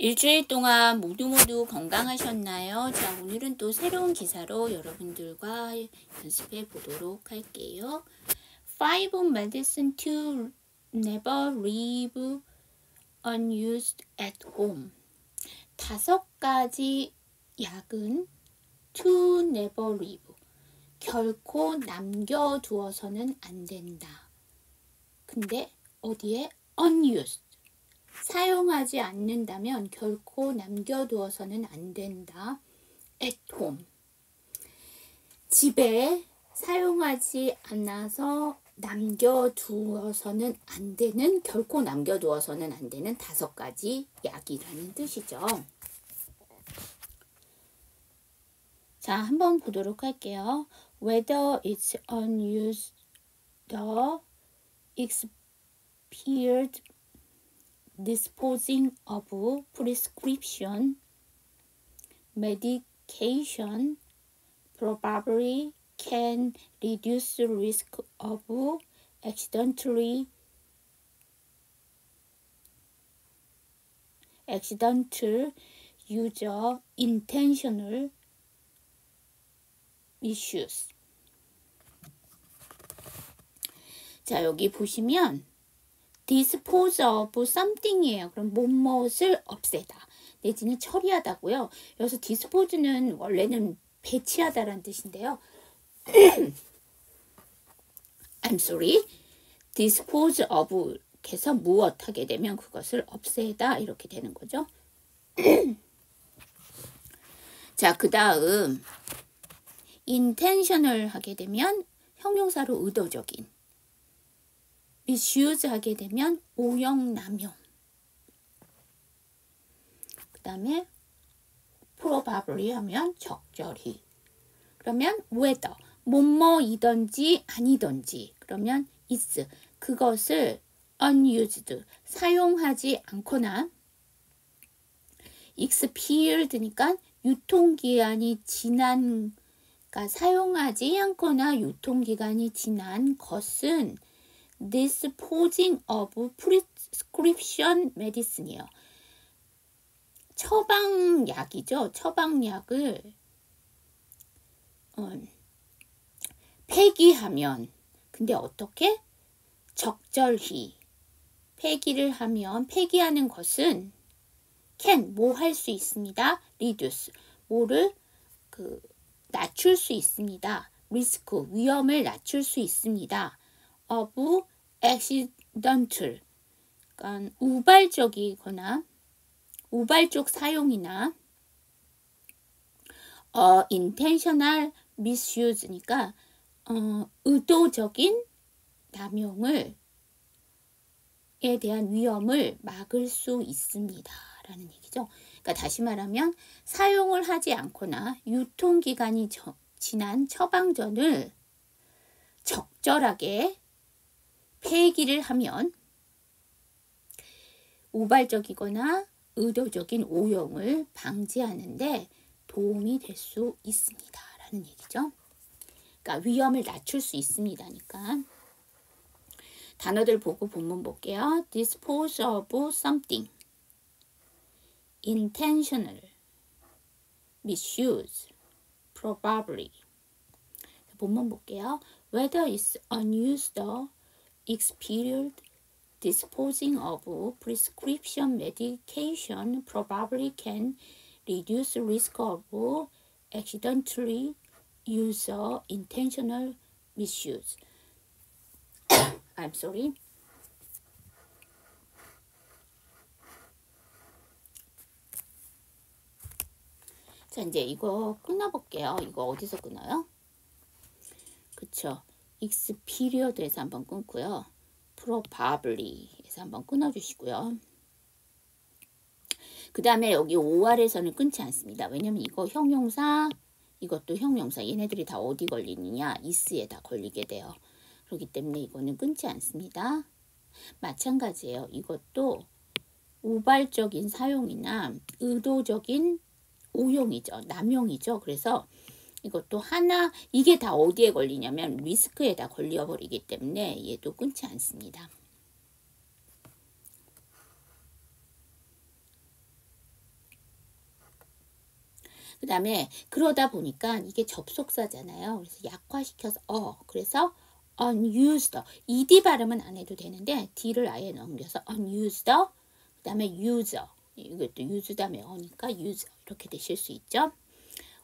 일주일 동안 모두 건강하셨나요? 자, 오늘은 또 새로운 기사로 여러분들과 연습해 보도록 할게요. 5 medicine to never leave unused at home. 5가지 약은 to never leave. 결코 남겨두어서는 안 된다. 근데 어디에? unused. 사용하지 않는다면 결코 남겨두어서는 안 된다. at home. 집에 사용하지 않아서 남겨두어서는 안 되는, 결코 남겨두어서는 안 되는 5가지 약이라는 뜻이죠. 자, 한번 보도록 할게요. Whether it's unused, expired, disposing of prescription medication probably can reduce the risk of accidental use, intentional misuse. 자, 여기 보시면 dispose of something이에요. 그럼 무엇을 없애다 내지는 처리하다고요. 여기서 dispose는 원래는 배치하다라는 뜻인데요. I'm sorry. dispose of 해서 무엇 하게 되면 그것을 없애다 이렇게 되는 거죠. 자, 그 다음 intentional 하게 되면 형용사로 의도적인, misuse 하게 되면 오용, 남용. 그 다음에 probably 하면 적절히. 그러면 whether, 뭐뭐이든지 아니든지. 그러면 is, 그것을 unused, 사용하지 않거나, expired니까 유통기한이 지난, 그러니까 사용하지 않거나 유통기간이 지난 것은 disposing of prescription medicine이에요. 처방약이죠. 처방약을 폐기하면, 근데 어떻게? 적절히 폐기를 하면, 폐기하는 것은 can, 뭐 할 수 있습니다. reduce, 뭐를 낮출 수 있습니다. risk, 위험을 낮출 수 있습니다. of accidental, 그러니까 우발적이거나 우발적 사용이나 intentional misuse니까 의도적인 남용을 에 대한 위험을 막을 수 있습니다 라는 얘기죠. 그러니까 다시 말하면 사용을 하지 않거나 유통기간이 지난 처방전을 적절하게 폐기를 하면 우발적이거나 의도적인 오용을 방지하는데 도움이 될 수 있습니다 라는 얘기죠. 그러니까 위험을 낮출 수 있습니다니까. 단어들 보고 본문 볼게요. dispose of something, intentional, misuse, probably. 본문 볼게요. Whether it's unused, expired, disposing of prescription medication probably can reduce the risk of accidentally use, intentional misuse. I'm sorry. 자, 이제 이거 끊어볼게요. 이거 어디서 끊어요? 그쵸. experienc에서 한번 끊고요. probably에서 한번 끊어주시고요. 그 다음에 여기 OR에서는 끊지 않습니다. 왜냐면 이거 형용사, 이것도 형용사. 얘네들이 다 어디 걸리느냐? is에 다 걸리게 돼요. 그렇기 때문에 이거는 끊지 않습니다. 마찬가지예요. 이것도 우발적인 사용이나 의도적인 오용이죠. 남용이죠. 그래서 이것도 하나, 이게 다 어디에 걸리냐면 리스크에 다 걸려버리기 때문에 얘도 끊지 않습니다. 그 다음에 그러다 보니까 이게 접속사잖아요. 그래서 약화시켜서 그래서 unused. ed 발음은 안 해도 되는데 d를 아예 넘겨서 unused. 그 다음에 user. 이것도 use 다음에 어니까 user 이렇게 되실 수 있죠.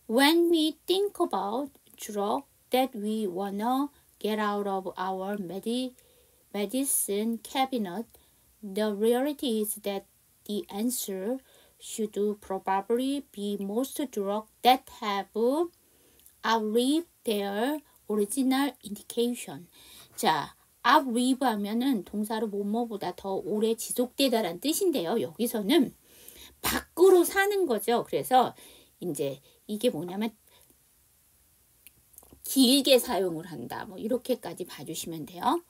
When we think about drug that we wanna get out of our medicine cabinet, the reality is that the answer should probably be most drugs that have outlived their original indication. 자, outlive 하면은 동사로 뭐뭐보다 더 오래 지속되다라는 뜻인데요. 여기서는 밖으로 사는 거죠. 그래서 이제 이게 뭐냐면 길게 사용을 한다. 뭐 이렇게까지 봐주시면 돼요.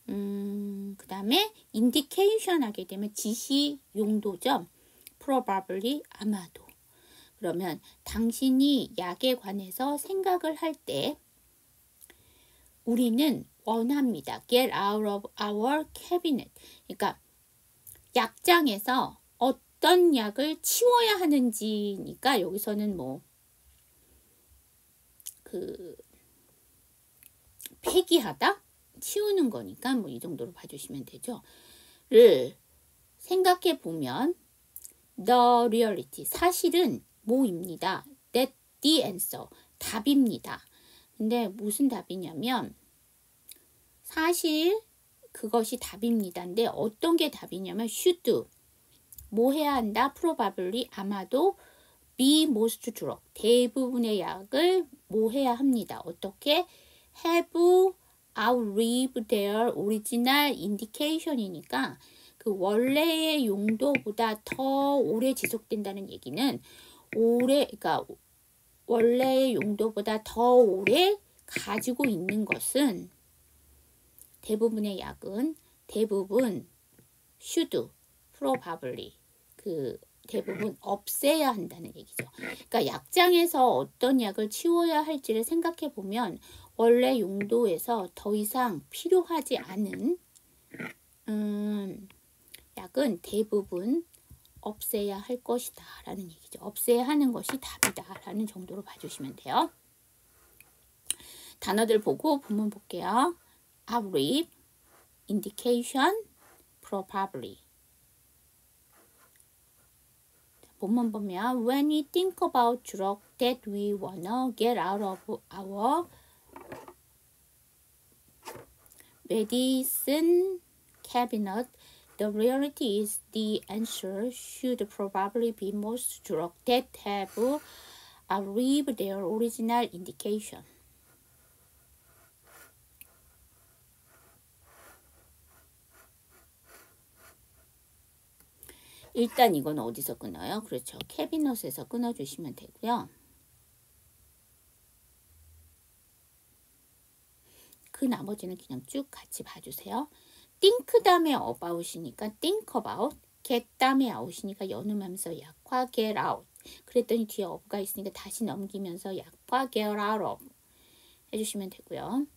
그 다음에 indication 하게 되면 지시 용도죠. probably 아마도. 그러면 당신이 약에 관해서 생각을 할 때 우리는 원합니다. Get out of our cabinet. 그러니까 약장에서 어떤 약을 치워야 하는지니까 여기서는 뭐 폐기하다? 치우는 거니까 뭐 이 정도로 봐주시면 되죠. 를 생각해 보면 the reality 사실은 뭐입니다. That the answer 답입니다. 근데 무슨 답이냐면 사실 그것이 답입니다인데 어떤 게 답이냐면 should 뭐 해야 한다? probably 아마도 be most drug 대부분의 약을 뭐 해야 합니다. 어떻게? have outlived their original indication이니까 그 원래의 용도보다 더 오래 지속된다는 얘기는 그러니까 원래의 용도보다 더 오래 가지고 있는 것은 대부분의 약은 대부분 should, probably 대부분 없애야 한다는 얘기죠. 그러니까 약장에서 어떤 약을 치워야 할지를 생각해 보면 원래 용도에서 더 이상 필요하지 않은 약은 대부분 없애야 할 것이다 라는 얘기죠. 없애야 하는 것이 답이다 라는 정도로 봐주시면 돼요. 단어들 보고 본문 볼게요. outlive, indication, probably. 본문 보면 when we think about drug that we wanna get out of our medicine cabinet, the reality is the answer should probably be most drugs that have outlived their original indication. 일단 이건 어디서 끊어요? 그렇죠. 캐비넛에서 끊어주시면 되고요. 그 나머지는 그냥 쭉 같이 봐주세요. think 다음에 about이니까 think about, get 다음에 out이니까 연음하면서 약화 get out. 그랬더니 뒤에 of가 있으니까 다시 넘기면서 약화 get out of 해주시면 되고요.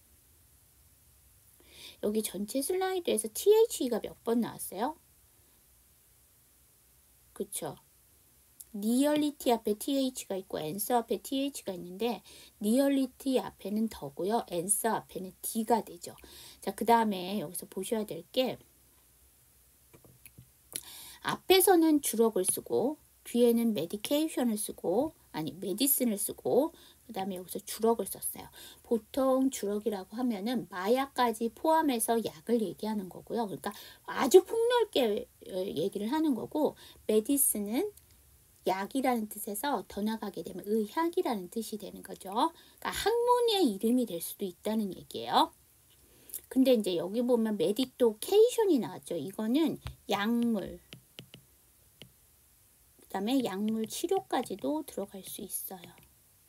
여기 전체 슬라이드에서 THE가 몇 번 나왔어요? 그쵸? nearity 앞에 TH가 있고 answer 앞에 TH가 있는데 nearity 앞에는 더고요. answer 앞에는 D가 되죠. 자, 그 다음에 여기서 보셔야 될 게 앞에서는 주력을 쓰고 뒤에는 medication을 쓰고 medicine을 쓰고 그 다음에 여기서 주력을 썼어요. 보통 주력이라고 하면은 마약까지 포함해서 약을 얘기하는 거고요. 그러니까 아주 폭넓게 얘기를 하는 거고 medicine은 약이라는 뜻에서 더 나가게 되면 의학이라는 뜻이 되는 거죠. 그러니까 학문의 이름이 될 수도 있다는 얘기예요. 근데 이제 여기 보면 메디케이션이 나왔죠. 이거는 약물, 그 다음에 약물 치료까지도 들어갈 수 있어요.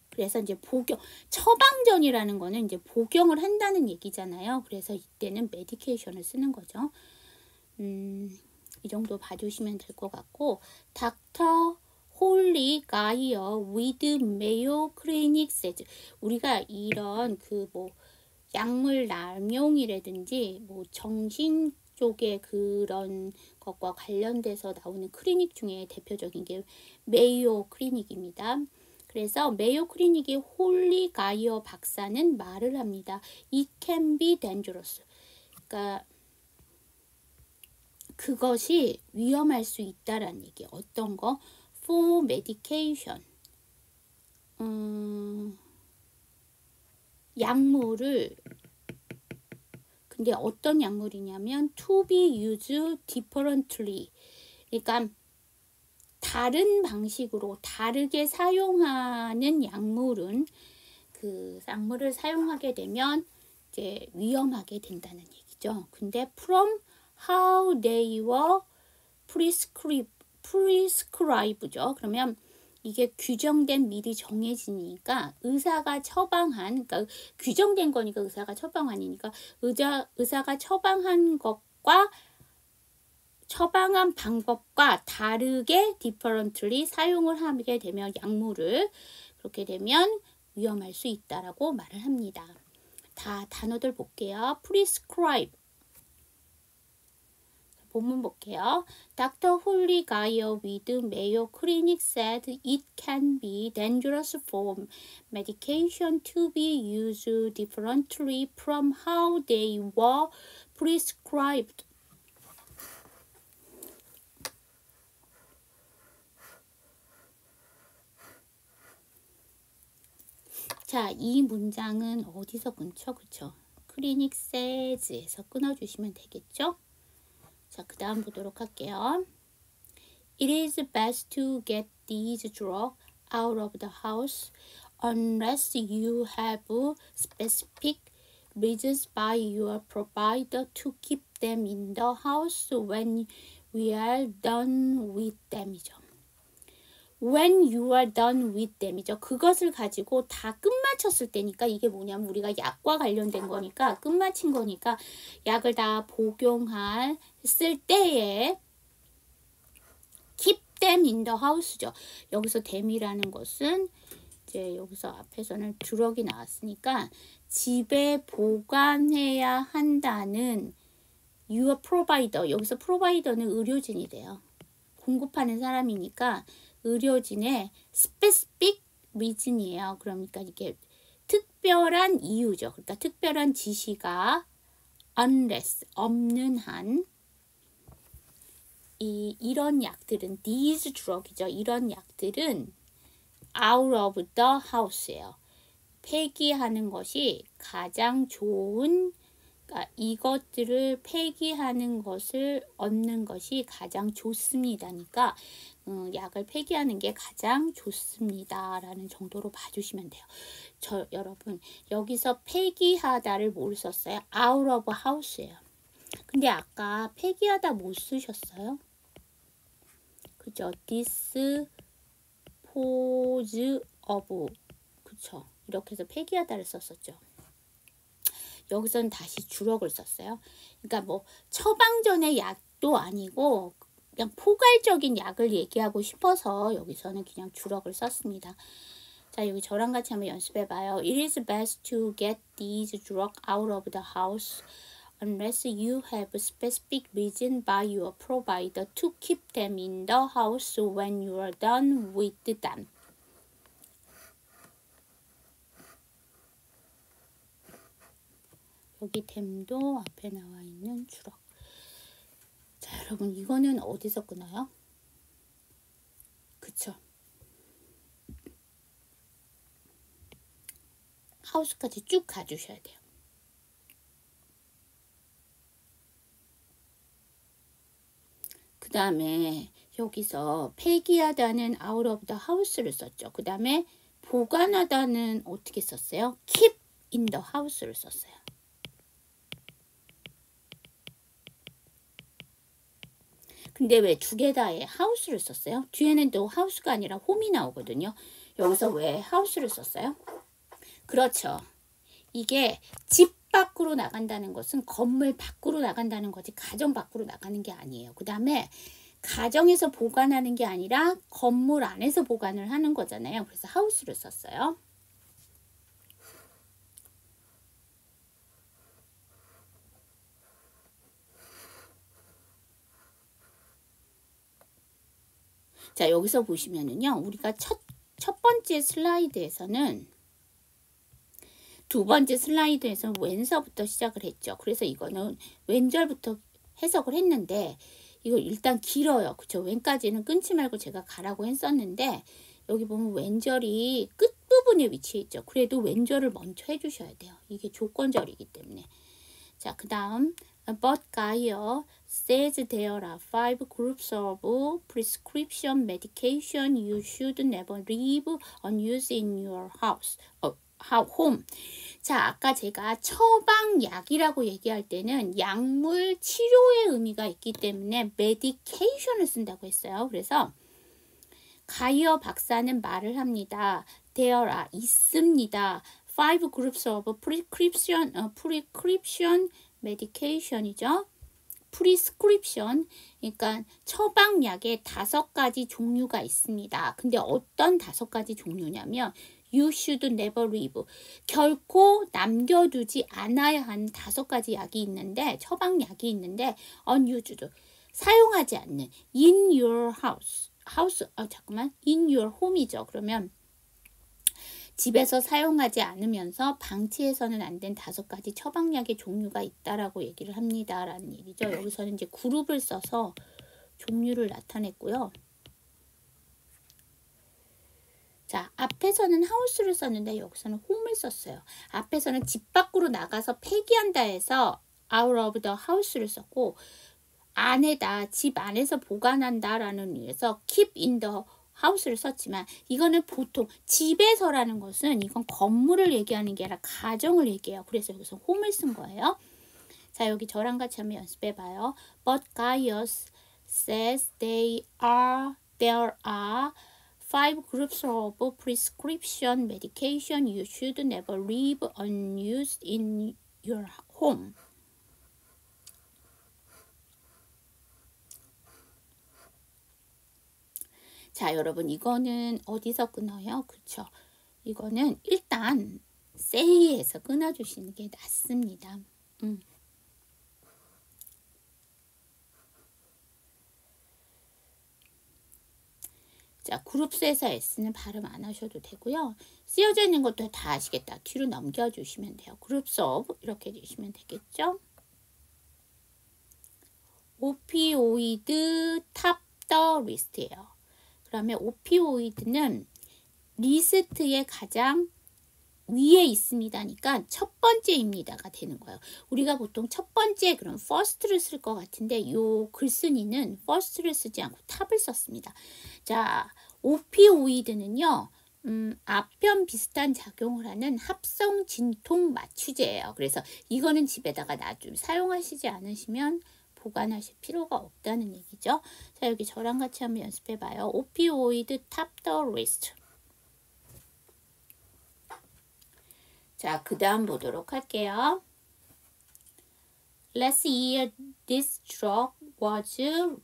그래서 이제 처방전이라는 거는 이제 복용을 한다는 얘기잖아요. 그래서 이때는 메디케이션을 쓰는 거죠. 이 정도 봐주시면 될 것 같고, 닥터 홀리 가이어 위드 메요 클리닉 세즈 우리가 이런 약물 남용이라든지 정신 쪽의 그런 것과 관련돼서 나오는 클리닉 중에 대표적인 게 메이오 클리닉입니다. 그래서 메이오 클리닉의 홀리 가이어 박사는 말을 합니다. It can be dangerous. 그러니까 그것이 위험할 수 있다라는 얘기. 어떤 거? For medication. 약물을 근데 어떤 약물이냐면 to be used differently. 그러니까 다른 방식으로 다르게 사용하는 약물은 그 약물을 사용하게 되면 이제 위험하게 된다는 얘기죠. 근데 from how they were prescribed죠. 그러면 이게 규정된 미리 정해지니까 의사가 처방한, 그러니까 규정된 거니까 의사가 처방하니까 의사가 처방한 것과 처방한 방법과 다르게 differently 사용을 하게 되면 약물을 그렇게 되면 위험할 수 있다라고 말을 합니다. 다 단어들 볼게요. prescribe 본문 볼게요. Dr. Holly Geyer with Mayo Clinic said it can be dangerous for medication to be used differently from how they were prescribed. 자, 이 문장은 어디서 끊죠? 그쵸? 클리닉 says에서 끊어주시면 되겠죠? 자, 그 다음 보도록 할게요. It is best to get these drugs out of the house unless you have specific reasons by your provider to keep them in the house when we are done with them이죠. When you are done with them이죠. 그것을 가지고 다 끝마쳤을 때니까 이게 뭐냐면 우리가 약과 관련된 거니까 끝마친 거니까 약을 다 복용했을 때에 keep them in the house죠. 여기서 them이라는 것은 이제 여기서 앞에서는 드럭이 나왔으니까 집에 보관해야 한다는 your provider. 여기서 provider는 의료진이 돼요. 공급하는 사람이니까 의료진의 specific reason이에요. 그러니까 이게 특별한 이유죠. 그러니까 특별한 지시가 unless 없는 한 이런 약들은 these drug이죠. 이런 약들은 out of the house예요. 폐기하는 것이 가장 좋은 그러니까 이것들을 폐기하는 것을 얻는 것이 가장 좋습니다니까 약을 폐기하는 게 가장 좋습니다라는 정도로 봐주시면 돼요. 여러분 여기서 폐기하다를 뭘 썼어요? out of house예요. 근데 아까 폐기하다 못 쓰셨어요? 그죠? dispose of 그쵸? 이렇게 해서 폐기하다를 썼었죠. 여기서는 다시 주력을 썼어요. 그러니까 뭐 처방전의 약도 아니고 그냥 포괄적인 약을 얘기하고 싶어서 여기서는 그냥 주력을 썼습니다. 자, 여기 저랑 같이 한번 연습해봐요. It is best to get these drugs out of the house unless you have specific reason by your provider to keep them in the house when you are done with them. 여기 댐도 앞에 나와 있는 주력. 자, 여러분 이거는 어디서 끊어요? 그쵸? 하우스까지 쭉 가주셔야 돼요. 그 다음에 여기서 폐기하다는 out of the house를 썼죠. 그 다음에 보관하다는 어떻게 썼어요? keep in the house를 썼어요. 근데 왜 두 개 다에 하우스를 썼어요? 뒤에는 또 하우스가 아니라 홈이 나오거든요. 여기서 왜 하우스를 썼어요? 그렇죠. 이게 집 밖으로 나간다는 것은 건물 밖으로 나간다는 거지 가정 밖으로 나가는 게 아니에요. 그 다음에 가정에서 보관하는 게 아니라 건물 안에서 보관을 하는 거잖아요. 그래서 하우스를 썼어요. 자, 여기서 보시면은요. 우리가 첫 번째 슬라이드에서는 두 번째 슬라이드에서는 웬서부터 시작을 했죠. 그래서 이거는 웬절부터 해석을 했는데 이거 일단 길어요. 그쵸? 웬까지는 끊지 말고 제가 가라고 했었는데 여기 보면 웬절이 끝부분에 위치해 있죠. 그래도 웬절을 먼저 해주셔야 돼요. 이게 조건절이기 때문에. 자, 그 다음 But Gaia says there are 5 groups of prescription medication you should never leave unused in your house. home. 자, 아까 제가 처방약이라고 얘기할 때는 약물 치료의 의미가 있기 때문에 medication을 쓴다고 했어요. 그래서 가이어 박사는 말을 합니다. There are 있습니다. 5 groups of prescription medication이죠. prescription, 그러니까 처방약의 5가지 종류가 있습니다. 근데 어떤 5가지 종류냐면 You should never leave. 결코 남겨두지 않아야 하는 5가지 약이 있는데, 처방약이 있는데 unused, 사용하지 않는 in your house. in your home이죠. 그러면 집에서 사용하지 않으면서 방치해서는 안 된 5가지 처방약의 종류가 있다라고 얘기를 합니다. 라는 얘기죠. 여기서는 이제 그룹을 써서 종류를 나타냈고요. 자, 앞에서는 하우스를 썼는데 여기서는 홈을 썼어요. 앞에서는 집 밖으로 나가서 폐기한다 해서 out of the house를 썼고 안에다, 집 안에서 보관한다 라는 의미에서 keep in the house를 썼지만 이거는 보통 집에서라는 것은 이건 건물을 얘기하는 게 아니라 가정을 얘기해요. 그래서 여기서 홈을 쓴 거예요. 자, 여기 저랑 같이 한번 연습해 봐요. But Gaius says there are 5 groups of prescription medication you should never leave unused in your home. 자, 여러분 이거는 어디서 끊어요? 그쵸? 이거는 일단 say에서 끊어주시는 게 낫습니다. 자, 그룹스에서 S는 발음 안 하셔도 되고요. 쓰여져 있는 것도 다 아시겠다. 뒤로 넘겨주시면 돼요. 그룹스 오브 이렇게 해주시면 되겠죠. 오피오이드 탑 더 리스트예요. 그러면 오피오이드는 리스트의 가장 위에 있습니다니까 첫 번째입니다가 되는 거예요. 우리가 보통 첫 번째 그럼 first를 쓸 것 같은데 요 글쓴이는 first를 쓰지 않고 탑을 썼습니다. 자, 오피오이드는요. 앞편 비슷한 작용을 하는 합성 진통 마취제예요. 그래서 이거는 집에다가 나중에 사용하시지 않으시면 보관하실 필요가 없다는 얘기죠. 자, 여기 저랑 같이 한번 연습해 봐요. 오피오이드 탑 더 리스트. 자, 그 다음 보도록 할게요. Last year, this drug was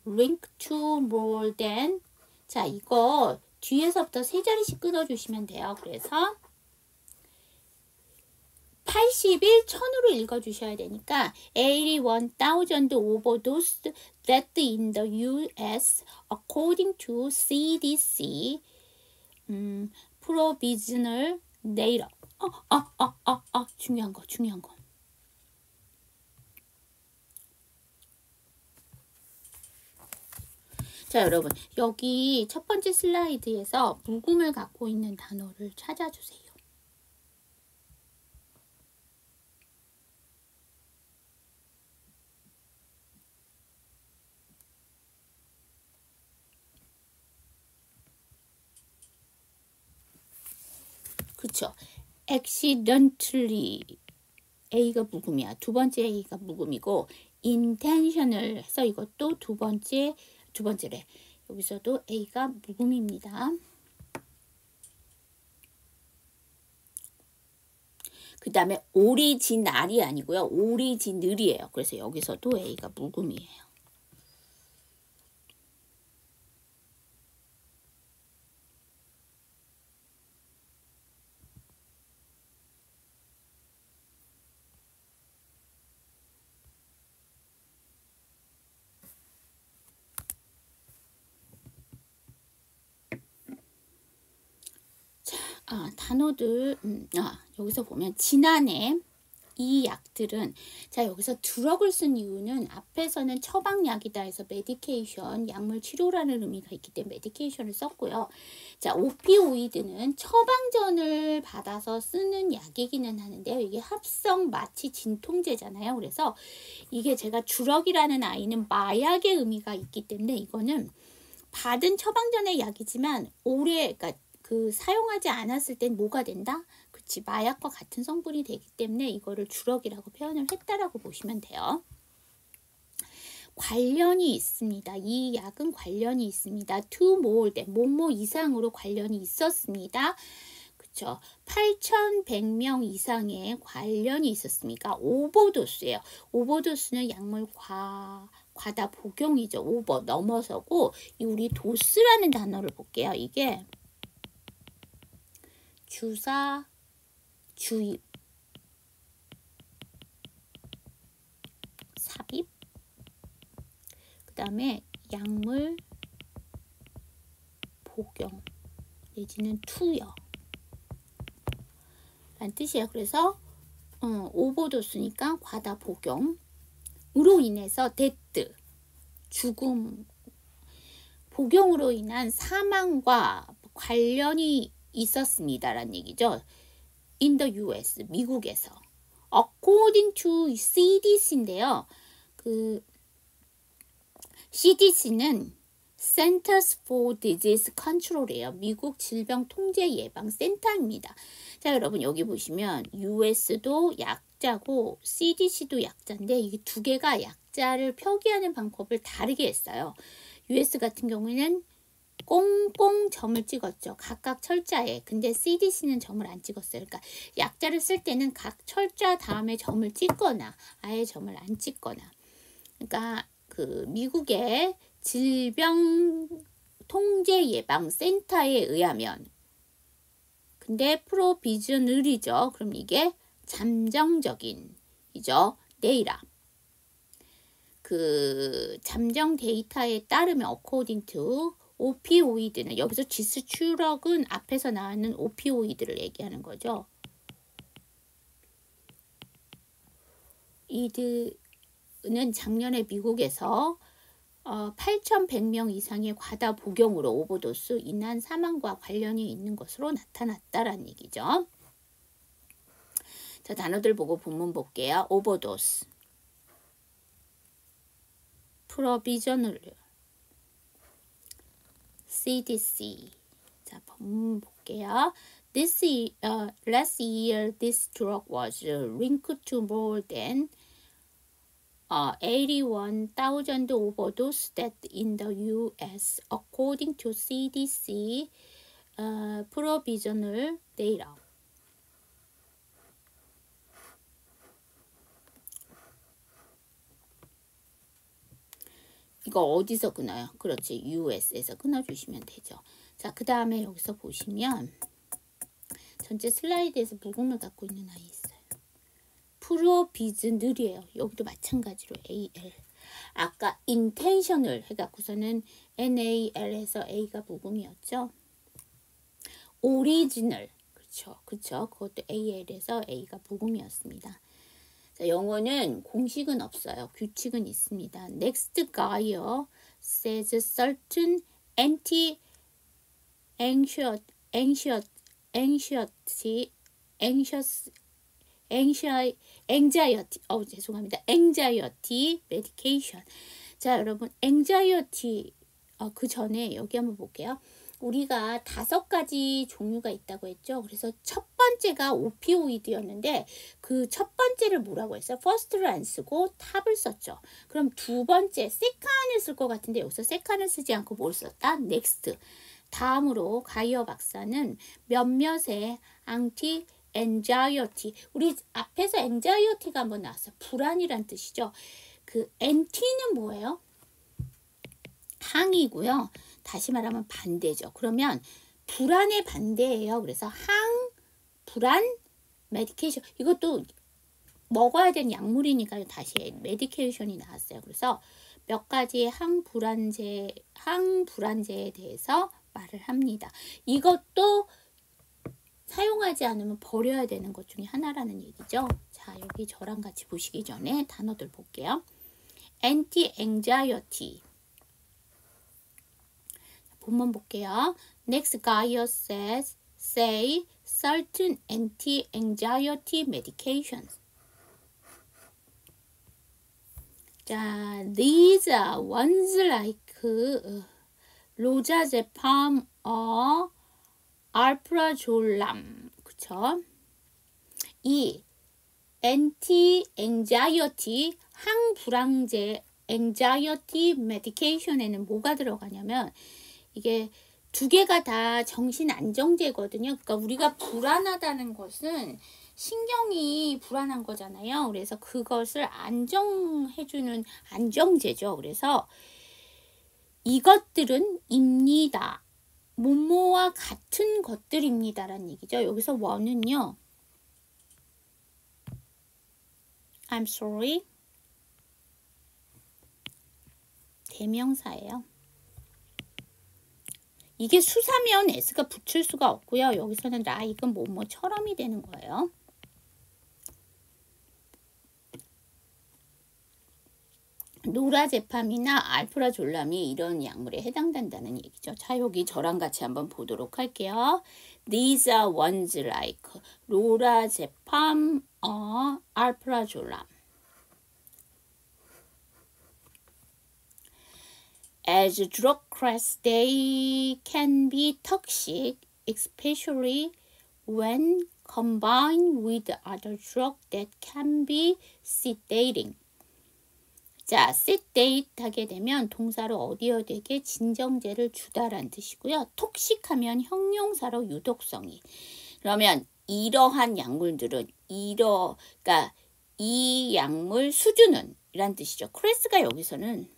linked to more than. 자, 이거 뒤에서부터 3자리씩 끊어주시면 돼요. 그래서 81, 1000으로 읽어주셔야 되니까 81,000 overdosed death in the US according to CDC provisional data. 중요한 거. 자, 여러분 여기 첫 번째 슬라이드에서 묵음을 갖고 있는 단어를 찾아주세요. 그쵸? accidentally A가 묵음이야. 두 번째 A가 묵음이고 intentional 해서 이것도 두 번째래. 여기서도 A가 묵음입니다. 그 다음에 오리지널이 아니고요. 오리지널이에요. 그래서 여기서도 A가 묵음이에요. 단어들 여기서 보면 지난해 이 약들은 자 여기서 드럭을 쓴 이유는 앞에서는 처방약이다 해서 메디케이션 약물 치료라는 의미가 있기 때문에 메디케이션을 썼고요. 자 오피오이드는 처방전을 받아서 쓰는 약이기는 하는데요. 이게 합성 마취 진통제잖아요. 그래서 이게 제가 주럭이라는 아이는 마약의 의미가 있기 때문에 이거는 받은 처방전의 약이지만 그러니까 사용하지 않았을 땐 뭐가 된다? 그치, 마약과 같은 성분이 되기 때문에 이거를 주럭이라고 표현을 했다라고 보시면 돼요. 관련이 있습니다. 이 약은 관련이 있습니다. to more than, 뭐뭐 이상으로 관련이 있었습니다. 그쵸. 8,100명 이상의 관련이 있었습니까? 오버도스예요. 오버도스는 약물 과다 복용이죠. 오버, 넘어서고, 우리 도스라는 단어를 볼게요. 이게 주사, 주입, 삽입, 그 다음에 약물 복용 내지는 투여 라는 뜻이에요. 그래서 오버도스니까 과다 복용으로 인해서 데트, 죽음, 복용으로 인한 사망과 관련이 있었습니다 라는 얘기죠. In the US, 미국에서. According to CDC인데요. CDC는 Centers for Disease Control이에요. 미국 질병통제예방센터입니다. 자, 여러분 여기 보시면 US도 약자고 CDC도 약자인데 이 두 개가 약자를 표기하는 방법을 다르게 했어요. US 같은 경우에는 꽁꽁 점을 찍었죠. 각각 철자에. 근데 CDC는 점을 안 찍었어요. 그러니까 약자를 쓸 때는 각 철자 다음에 점을 찍거나 아예 점을 안 찍거나. 그러니까 미국의 질병통제예방센터에 의하면 근데 프로비저널이죠. 그럼 이게 잠정적인이죠. 데이터. 잠정 데이터에 따르면 according to 오피오이드는 여기서 지스추럭은 앞에서 나오는 오피오이드를 얘기하는 거죠. 이드는 작년에 미국에서 8,100명 이상의 과다 복용으로 오버도스 인한 사망과 관련이 있는 것으로 나타났다라는 얘기죠. 자, 단어들 보고 본문 볼게요. 오버도스, 프로비저널, CDC. 자, 본문 볼게요. Last year, this drug was linked to more than 81,000 overdose deaths in the U.S. according to CDC provisional data. 이거 어디서 끊어요? 그렇지. US에서 끊어주시면 되죠. 자, 그 다음에 여기서 보시면 전체 슬라이드에서 묵음을 갖고 있는 아이 있어요. 프로비즈널이에요. 여기도 마찬가지로 AL. 아까 intentional 해갖고서는 NAL에서 A가 묵음이었죠. original. 그쵸. 그것도 AL에서 A가 묵음이었습니다. 자, 영어는 공식은 없어요. 규칙은 있습니다. Next guy says certain anxiety medication. 자, 여러분 anxiety 그 전에 여기 한번 볼게요. 우리가 5가지 종류가 있다고 했죠. 그래서 첫 번째가 오피오이드였는데 그 첫 번째를 뭐라고 했어요? first를 안 쓰고 탑을 썼죠. 그럼 두 번째 second을 쓸 것 같은데 여기서 second을 쓰지 않고 뭘 썼다? next. 다음으로 가이어 박사는 몇몇의 anti anxiety. 우리 앞에서 anxiety가 한번 나왔어요. 불안이란 뜻이죠. 그 anti는 뭐예요? 항이고요. 다시 말하면 반대죠. 그러면 불안의 반대예요. 그래서 불안, 메디케이션. 이것도 먹어야 되는 약물이니까요. 다시 메디케이션이 나왔어요. 그래서 몇 가지의 항불안제에 대해서 말을 합니다. 이것도 사용하지 않으면 버려야 되는 것 중에 하나라는 얘기죠. 자, 여기 저랑 같이 보시기 전에 단어들 볼게요. anti-anxiety. 본문 볼게요. Next, Gaia says, say certain anti-anxiety medications. 자, these are ones like 로자제팜, 알프라졸람, 그쵸? 이 anti-anxiety, 항불안제 anxiety medication에는 뭐가 들어가냐면 이게 두 개가 다 정신 안정제거든요. 그러니까 우리가 불안하다는 것은 신경이 불안한 거잖아요. 그래서 그것을 안정해주는 안정제죠. 그래서 이것들은 입니다. 뭐뭐와 같은 것들입니다라는 얘기죠. 여기서 원은요. I'm sorry. 대명사예요. 이게 수사면 s가 붙을 수가 없고요. 여기서는 like은 뭐뭐처럼이 되는 거예요. 노라제팜이나 알프라졸람이 이런 약물에 해당된다는 얘기죠. 자, 여기 저랑 같이 한번 보도록 할게요. These are ones like 노라제팜, 알프라졸람. As drug class, they can be toxic, especially when combined with other drugs that can be sedating. 자, sedate 하게 되면 동사로 어디어되게 진정제를 주다란 뜻이고요. 톡식하면 형용사로 유독성이. 그러면 이러한 약물들은 그러니까 이 약물 수준은 이란 뜻이죠. 클래스가 여기서는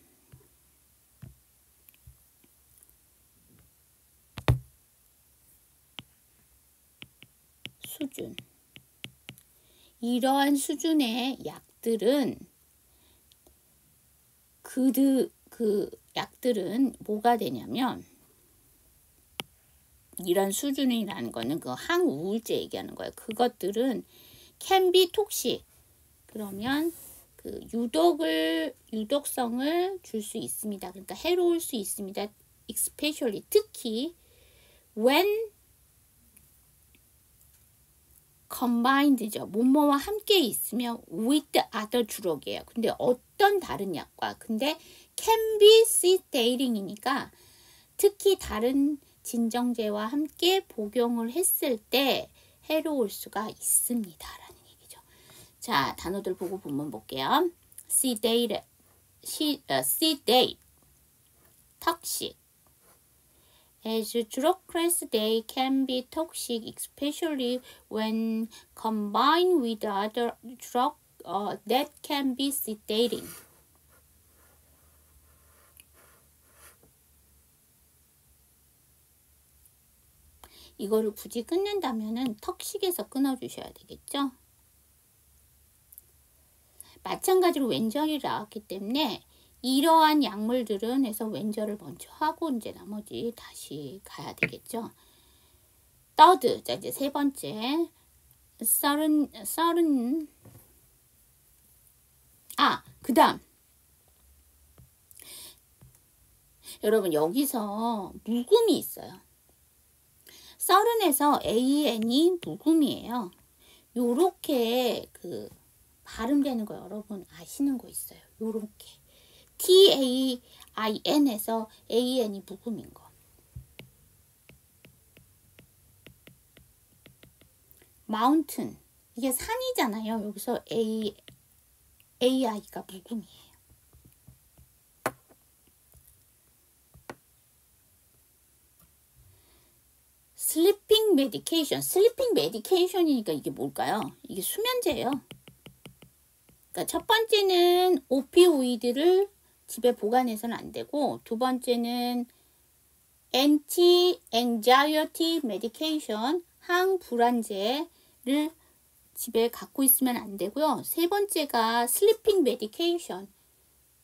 수준. 이러한 수준의 약들은 그 약들은 뭐가 되냐면 이런 수준이라는 거는 그 항우울제 얘기하는 거예요. 그것들은 can be toxic. 그러면 그 유독성을 줄 수 있습니다. 그러니까 해로울 수 있습니다. especially 특히 when combined죠. 뭐뭐와 함께 있으면 with other drug이에요. 근데 어떤 다른 약과 근데 can be sedating이니까 특히 다른 진정제와 함께 복용을 했을 때 해로울 수가 있습니다. 라는 얘기죠. 자, 단어들 보고 본문 볼게요. sedate, toxic. As drug class, they can be toxic, especially when combined with other drugs that can be sedating. 이거를 굳이 끊는다면은 턱식에서 끊어주셔야 되겠죠. 마찬가지로 왼절이 나왔기 때문에 이러한 약물들은 해서 왼절을 먼저 하고 이제 나머지 다시 가야 되겠죠. third, 자 이제 세 번째, certain 그 다음 여러분 여기서 묵음이 있어요. certain AN이 묵음이에요. 요렇게 그 발음되는 거 여러분 아시는 거 있어요. 요렇게 TAIN에서 AN이 묵음인 거. mountain 이게 산이잖아요. 여기서 AI가 묵음이에요. sleeping medication이니까 이게 뭘까요? 이게 수면제예요. 그러니까 첫 번째는 오피오이드를 집에 보관해서는 안 되고, 두 번째는 anti-anxiety medication, 항불안제를 집에 갖고 있으면 안 되고요. 세 번째가 sleeping medication,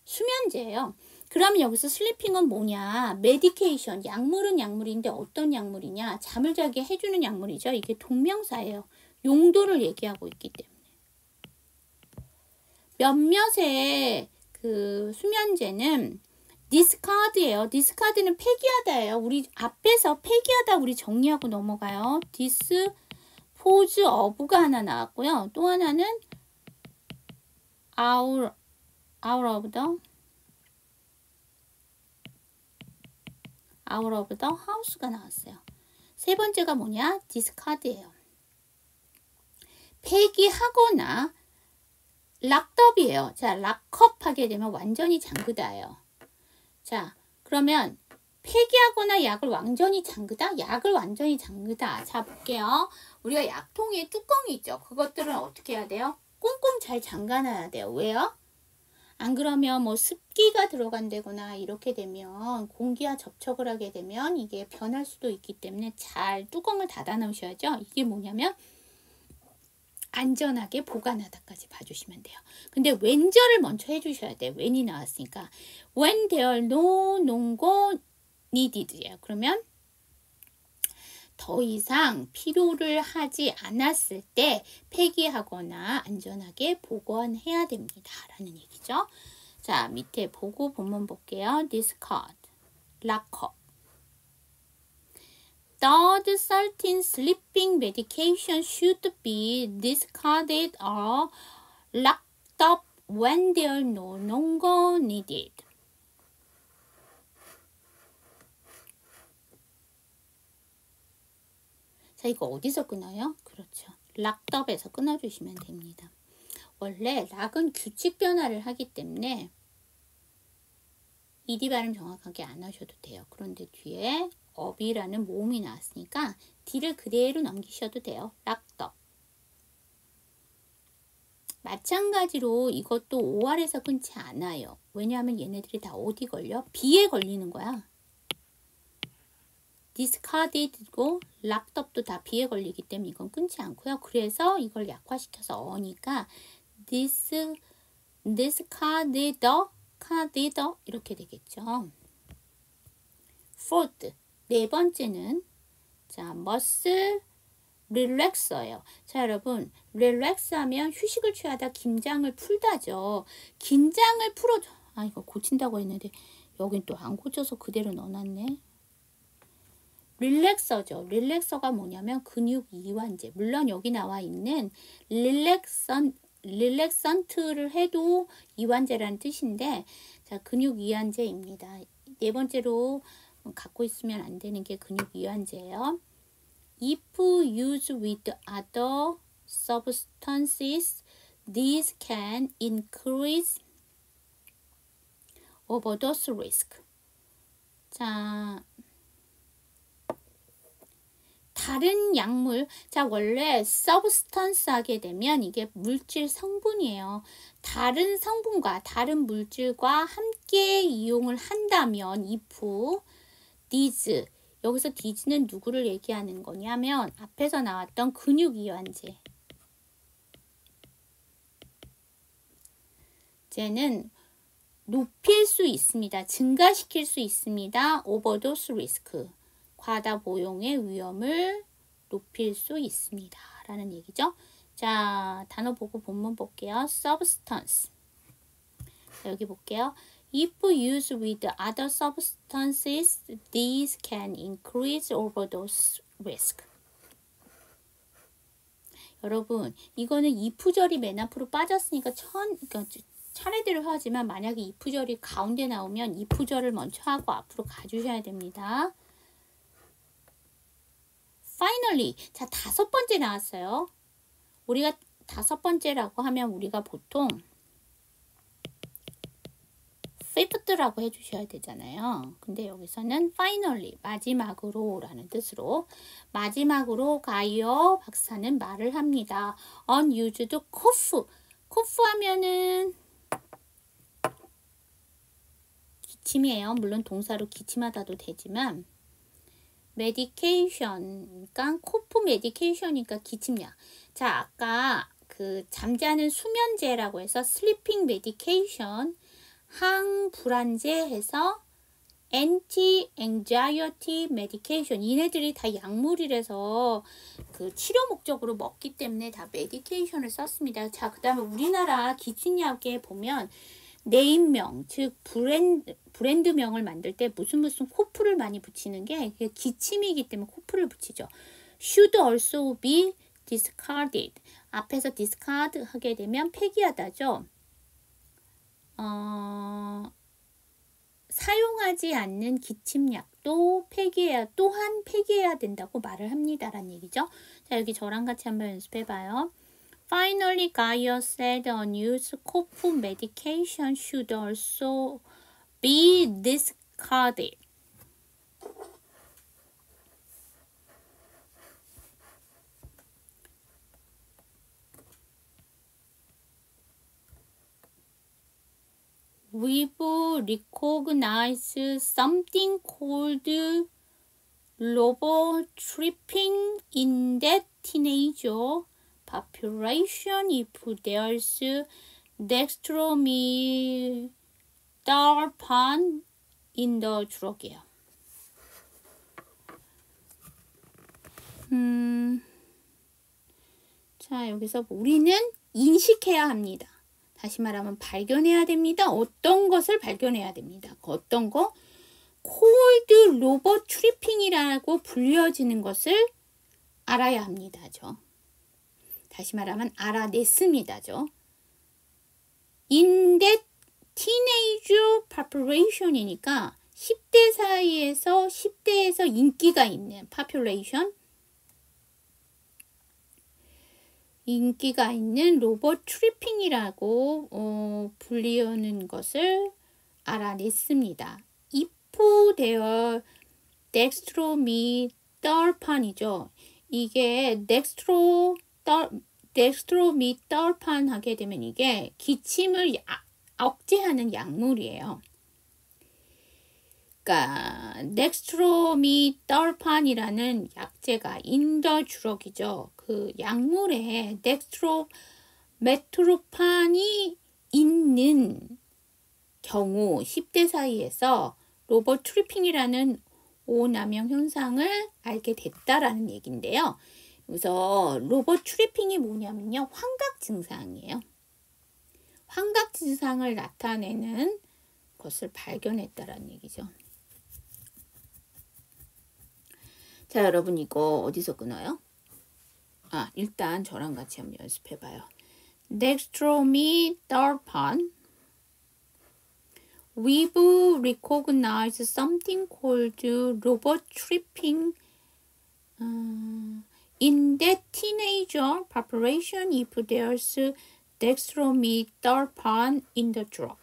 수면제예요. 그럼 여기서 슬리핑은 뭐냐? 메디케이션, 약물은 약물인데 어떤 약물이냐? 잠을 자게 해주는 약물이죠. 이게 동명사예요. 용도를 얘기하고 있기 때문에. 몇몇의 그 수면제는 디스카드예요. 디스카드는 폐기하다예요. 우리 앞에서 폐기하다 우리 정리하고 넘어가요. 디스포즈 어브가 하나 나왔고요. 또 하나는 out of the house가 나왔어요. 세 번째가 뭐냐? 디스카드예요. 폐기하거나 락업이에요. 자, 락업 하게 되면 완전히 잠그다예요. 자, 그러면 폐기하거나 약을 완전히 잠그다? 약을 완전히 잠그다. 자, 볼게요. 우리가 약통에 뚜껑이 있죠. 그것들은 어떻게 해야 돼요? 꽁꽁 잘 잠가놔야 돼요. 왜요? 안 그러면 뭐 습기가 들어간다거나 이렇게 되면 공기와 접촉을 하게 되면 이게 변할 수도 있기 때문에 잘 뚜껑을 닫아 놓으셔야죠. 이게 뭐냐면 안전하게 보관하다까지 봐주시면 돼요. 근데 when절을 먼저 해주셔야 돼요. when이 나왔으니까 when there no longer needed예요. 그러면 더 이상 필요를 하지 않았을 때 폐기하거나 안전하게 보관해야 됩니다. 라는 얘기죠. 자, 밑에 보고 본문 볼게요. discard, lock up. Third, certain sleeping medication should be discarded or locked up when they are no longer needed. 자, 이거 어디서 끊어요? 그렇죠. locked up에서 끊어주시면 됩니다. 원래 락은 규칙 변화를 하기 때문에 ed 발음 정확하게 안 하셔도 돼요. 그런데 뒤에 업이라는 모음이 나왔으니까 d를 그대로 넘기셔도 돼요. locked up. 마찬가지로 이것도 OR에서 끊지 않아요. 왜냐하면 얘네들이 다 어디 걸려? B에 걸리는 거야. discarded고 locked up도 다 B에 걸리기 때문에 이건 끊지 않고요. 그래서 이걸 약화시켜서 어니까 discarded 이렇게 되겠죠. Fourth, 네 번째는 자, muscle relaxer예요. 자, 여러분, relax 하면 휴식을 취하다, 긴장을 풀다죠. 긴장을 풀어줘. 아, 이거 고친다고 했는데 여긴 또 안 고쳐서 그대로 넣어놨네. 릴렉서죠. 릴렉서가 뭐냐면 근육 이완제. 물론 여기 나와 있는 릴렉선트를 해도 이완제라는 뜻인데, 자, 근육 이완제입니다. 네 번째로 갖고 있으면 안 되는 게 근육 이완제예요. If used with other substances, these can increase overdose risk. 자, 다른 약물, 자, 원래 substance 하게 되면 이게 물질 성분이에요. 다른 성분과 다른 물질과 함께 이용을 한다면 if these, 여기서 these는 누구를 얘기하는 거냐면 앞에서 나왔던 근육 이완제. 쟤는 높일 수 있습니다. 증가시킬 수 있습니다. overdose risk. 과다 복용의 위험을 높일 수 있습니다. 라는 얘기죠. 자, 단어 보고 본문 볼게요. substance. 자, 여기 볼게요. If used with other substances, these can increase overdose risk. 여러분, 이거는 if절이 맨 앞으로 빠졌으니까 그러니까 차례대로 하지만 만약에 if절이 가운데 나오면 if절을 먼저 하고 앞으로 가주셔야 됩니다. Finally, 자, 다섯 번째 나왔어요. 우리가 다섯 번째라고 하면 우리가 보통 fifth라고 해주셔야 되잖아요. 근데 여기서는 finally, 마지막으로 라는 뜻으로 마지막으로 가이어 박사는 말을 합니다. unused cough. cough 하면은 기침이에요. 물론 동사로 기침하다도 되지만 medication, 그러니까 코프 메디케이션이니까 기침약. 자, 아까 그 잠자는 수면제라고 해서 sleeping medication 항불안제해서 anti-anxiety medication. 얘네들이 다 약물이라서 그 치료 목적으로 먹기 때문에 다 메디케이션을 썼습니다. 자, 그 다음에 우리나라 기침약에 보면 네임명, 즉 브랜드명을 만들 때 무슨 코프를 많이 붙이는 게 기침이기 때문에 코프를 붙이죠. should also be discarded. 앞에서 discard 하게 되면 폐기하다죠. 사용하지 않는 기침약도 또한 폐기해야 된다고 말을 합니다라는 얘기죠. 자, 여기 저랑 같이 한번 연습해봐요. Finally, Gaia said unused cough medication should also be discarded. We've recognized something called lobotripping in that teenager population if there's dextromethorphan in the drug이에요. 자, 여기서 우리는 인식해야 합니다. 다시 말하면 발견해야 됩니다. 어떤 것을 발견해야 됩니다. 어떤 거? 콜드 로봇 트리핑이라고 불려지는 것을 알아야 합니다죠. 다시 말하면 알아냈습니다죠. In that teenage population이니까 10대 사이에서 10대에서 인기가 있는 population, 인기가 있는 로봇 트리핑이라고 불리는 것을 알아냈습니다. If there dextromethorphan이죠. 이게 dextromethorphan 하게 되면 이게 기침을 억제하는 약물이에요. 그러니까 dextromethorphan이라는 약제가 인더주럭이죠. 그 약물에 덱스트로메트로판이 있는 경우 10대 사이에서 로봇 트리핑이라는 오남용 현상을 알게 됐다라는 얘기인데요. 그래서 로봇 트리핑이 뭐냐면요. 환각 증상이에요. 환각 증상을 나타내는 것을 발견했다라는 얘기죠. 자, 여러분 이거 어디서 끊어요? 일단 저랑 같이 한번 연습해봐요. dextromethorphan. We've recognized something called robot tripping in that teenager population if there's dextromethorphan in the drug.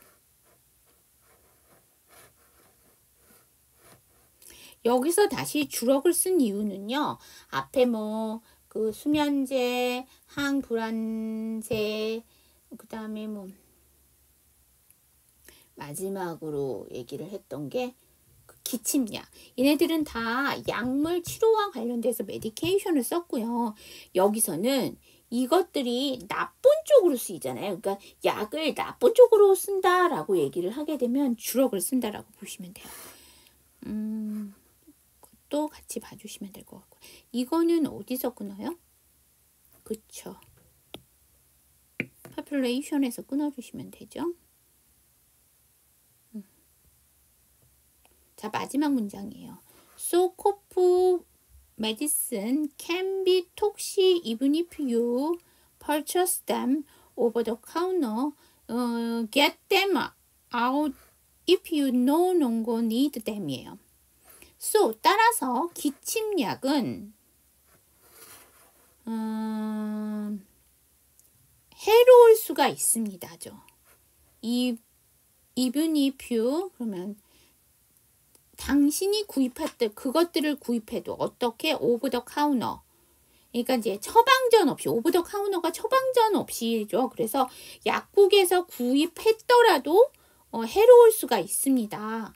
여기서 다시 주럭을 쓴 이유는요. 앞에 그 수면제, 항불안제, 그 다음에 마지막으로 얘기를 했던 게 그 기침약. 얘네들은 다 약물 치료와 관련돼서 메디케이션을 썼고요. 여기서는 이것들이 나쁜 쪽으로 쓰이잖아요. 그러니까 약을 나쁜 쪽으로 쓴다라고 얘기를 하게 되면 주럭을 쓴다라고 보시면 돼요. 또 같이 봐주시면 될 것 같고. 이거는 어디서 끊어요? 그쵸. population에서 끊어주시면 되죠. 자, 마지막 문장이에요. So cough medicine can be toxic even if you purchase them over the counter. Get them out if you no longer need them이에요. So, 따라서 기침약은 해로울 수가 있습니다죠. Even if you 그러면 당신이 구입할 때 그것들을 구입해도 어떻게 over the counter. 그러니까 이제 처방전 없이 over the counter가 처방전 없이죠. 그래서 약국에서 구입했더라도 해로울 수가 있습니다.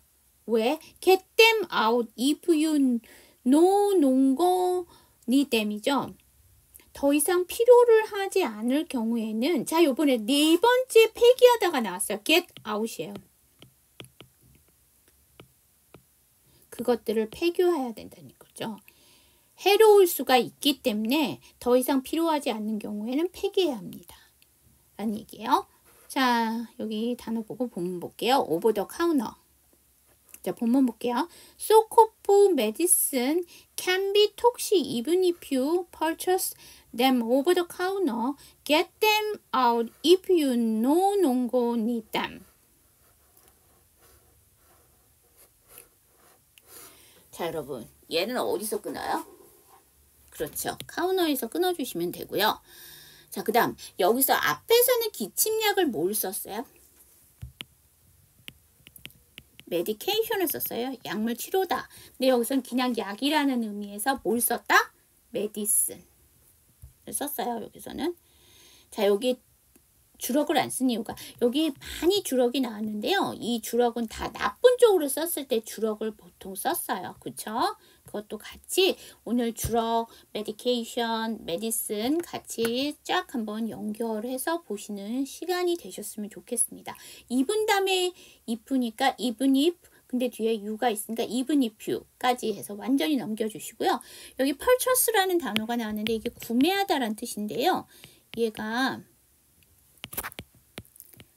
왜? Get them out if you no longer need them이죠. 더 이상 필요를 하지 않을 경우에는 자, 요번에 네 번째 폐기하다가 나왔어요. Get out이에요. 그것들을 폐교해야 된다는 거죠. 해로울 수가 있기 때문에 더 이상 필요하지 않는 경우에는 폐기해야 합니다. 라는 얘기예요. 자, 여기 단어 보고 본문 볼게요. over the counter. 자, 본문 볼게요. So cough medicine can be toxic even if you purchase them over the counter. Get them out if you no longer need them. 자, 여러분, 얘는 어디서 끊어요? 그렇죠. 카우너에서 끊어주시면 되고요. 자, 그 다음 여기서 앞에서는 기침약을 뭘 썼어요? 메디케이션을 썼어요. 약물 치료다. 근데 여기서는 그냥 약이라는 의미에서 뭘 썼다? 메디슨을 썼어요. 여기서는. 자, 여기 주럭을 안 쓴 이유가 여기 많이 주럭이 나왔는데요. 이 주럭은 다 나쁜 쪽으로 썼을 때 주럭을 보통 썼어요. 그쵸? 그것도 같이 오늘 주럭, 메디케이션, 메디슨 같이 쫙 한번 연결해서 보시는 시간이 되셨으면 좋겠습니다. even 다음에 if니까 even if 근데 뒤에 you가 있으니까 even if you까지 해서 완전히 넘겨주시고요. 여기 purchase라는 단어가 나왔는데 이게 구매하다라는 뜻인데요. 얘가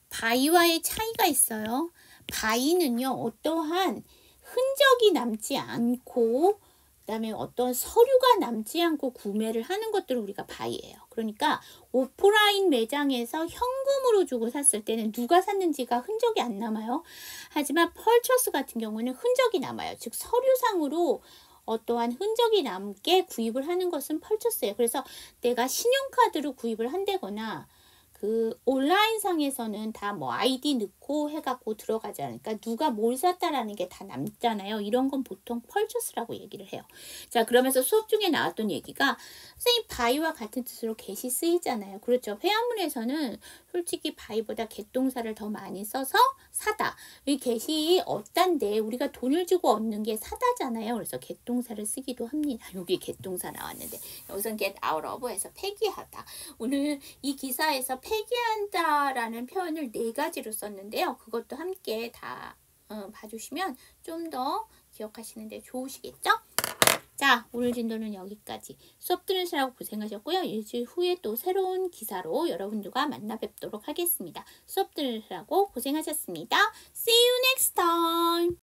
buy와의 차이가 있어요. buy는요, 어떠한 흔적이 남지 않고, 그 다음에 어떤 서류가 남지 않고 구매를 하는 것들을 우리가 buy예요. 그러니까 오프라인 매장에서 현금으로 주고 샀을 때는 누가 샀는지가 흔적이 안 남아요. 하지만 purchase 같은 경우는 흔적이 남아요. 즉 서류상으로 어떠한 흔적이 남게 구입을 하는 것은 purchase예요. 그래서 내가 신용카드로 구입을 한다거나 그 온라인상에서는 다 뭐 아이디 넣고 해갖고 들어가지 않으니까 누가 뭘 샀다라는 게 다 남잖아요. 이런 건 보통 펄처스라고 얘기를 해요. 자, 그러면서 수업 중에 나왔던 얘기가 선생님 바이와 같은 뜻으로 get이 쓰이잖아요. 그렇죠. 회화문에서는 솔직히 바이보다 get 동사를 더 많이 써서 사다. 이 get이 얻단데 우리가 돈을 주고 얻는 게 사다잖아요. 그래서 get 동사를 쓰기도 합니다. 여기 get 동사 나왔는데 여기서는 get out of 해서 폐기하다. 오늘 이 기사에서 폐기한다라는 표현을 4가지로 썼는데요. 그것도 함께 다 봐주시면 좀 더 기억하시는데 좋으시겠죠? 자, 오늘 진도는 여기까지. 수업 들으시라고 고생하셨고요. 일주일 후에 또 새로운 기사로 여러분들과 만나 뵙도록 하겠습니다. 수업 들으시라고 고생하셨습니다. See you next time!